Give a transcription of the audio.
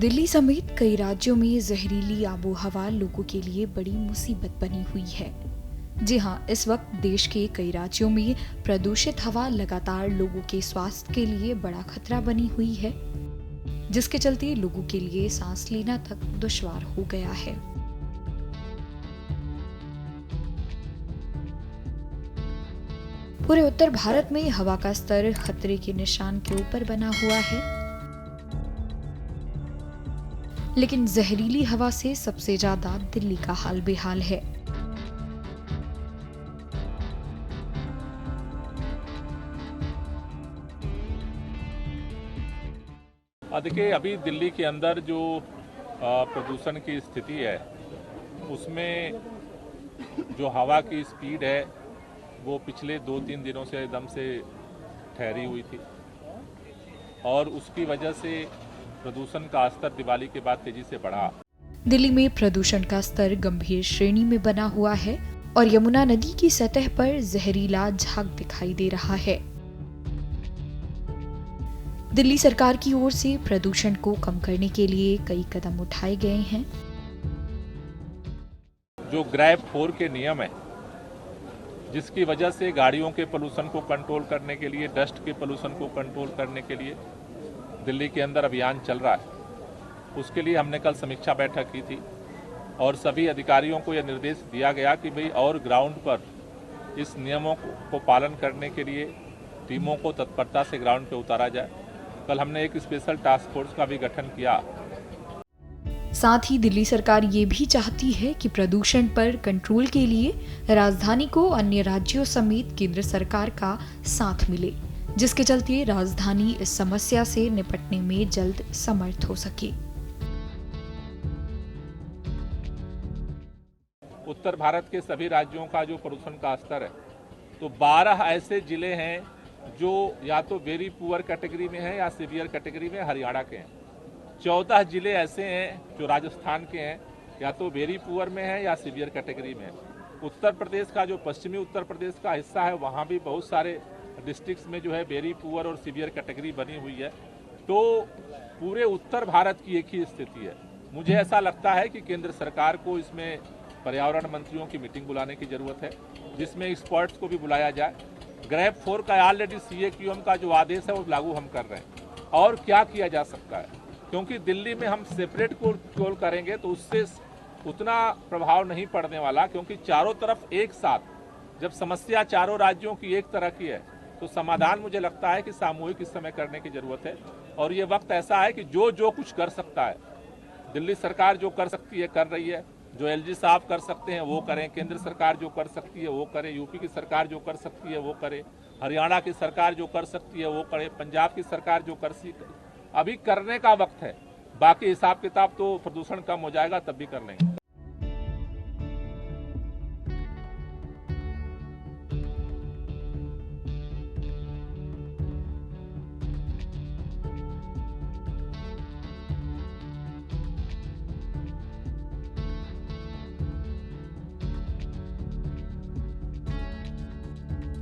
दिल्ली समेत कई राज्यों में जहरीली आबो हवा लोगों के लिए बड़ी मुसीबत बनी हुई है। जी हाँ, इस वक्त देश के कई राज्यों में प्रदूषित हवा लगातार लोगों के स्वास्थ्य के लिए बड़ा खतरा बनी हुई है, जिसके चलते लोगों के लिए सांस लेना तक दुश्वार हो गया है। पूरे उत्तर भारत में हवा का स्तर खतरे के निशान के ऊपर बना हुआ है, लेकिन जहरीली हवा से सबसे ज्यादा दिल्ली का हाल बेहाल है। देखिए, अभी दिल्ली के अंदर जो प्रदूषण की स्थिति है, उसमें जो हवा की स्पीड है वो पिछले 2-3 दिनों से एकदम से ठहरी हुई थी और उसकी वजह से प्रदूषण का स्तर दिवाली के बाद तेजी से बढ़ा। दिल्ली में प्रदूषण का स्तर गंभीर श्रेणी में बना हुआ है और यमुना नदी की सतह पर जहरीला झाग दिखाई दे रहा है। दिल्ली सरकार की ओर से प्रदूषण को कम करने के लिए कई कदम उठाए गए हैं। जो ग्रैब 4 के नियम है, जिसकी वजह से गाड़ियों के पोल्यूशन को कंट्रोल करने के लिए, डस्ट के पोल्यूशन को कंट्रोल करने के लिए दिल्ली के अंदर अभियान चल रहा है। उसके लिए हमने कल समीक्षा बैठक की थी और सभी अधिकारियों को यह निर्देश दिया गया कि भाई और ग्राउंड पर इस नियमों को पालन करने के लिए टीमों को तत्परता से ग्राउंड पे उतारा जाए। कल हमने एक स्पेशल टास्क फोर्स का भी गठन किया। साथ ही दिल्ली सरकार ये भी चाहती है कि प्रदूषण पर कंट्रोल के लिए राजधानी को अन्य राज्यों समेत केंद्र सरकार का साथ मिले, जिसके चलते राजधानी इस समस्या से निपटने में जल्द समर्थ हो सके। उत्तर भारत के सभी राज्यों का जो प्रदूषण का स्तर है, तो 12 ऐसे जिले हैं जो या तो वेरी पुअर कैटेगरी में हैं या सीवियर कैटेगरी में हरियाणा के हैं। 14 जिले ऐसे हैं जो राजस्थान के हैं, या तो वेरी पुअर में हैं या सीवियर कैटेगरी में हैं। उत्तर प्रदेश का जो पश्चिमी उत्तर प्रदेश का हिस्सा है, वहाँ भी बहुत सारे डिस्ट्रिक्ट्स में जो है वेरी पुअर और सीवियर कैटेगरी बनी हुई है। तो पूरे उत्तर भारत की एक ही स्थिति है। मुझे ऐसा लगता है कि केंद्र सरकार को इसमें पर्यावरण मंत्रियों की मीटिंग बुलाने की जरूरत है, जिसमें एक्सपर्ट्स को भी बुलाया जाए। ग्रैब 4 का ऑलरेडी CAQM का जो आदेश है वो लागू हम कर रहे हैं। और क्या किया जा सकता है, क्योंकि दिल्ली में हम सेपरेट कंट्रोल करेंगे तो उससे उतना प्रभाव नहीं पड़ने वाला, क्योंकि चारों तरफ एक साथ जब समस्या चारों राज्यों की एक तरह की है तो समाधान मुझे लगता है कि सामूहिक इस समय करने की जरूरत है। और ये वक्त ऐसा है कि जो कुछ कर सकता है, दिल्ली सरकार जो कर सकती है कर रही है। जो LG साहब कर सकते हैं वो करें, केंद्र सरकार जो कर सकती है वो करे, यूपी की सरकार जो कर सकती है वो करे, हरियाणा की सरकार जो कर सकती है वो करे, पंजाब की सरकार जो कर सकती है। अभी करने का वक्त है। बाकी हिसाब किताब तो प्रदूषण कम हो जाएगा तब भी कर लेंगे।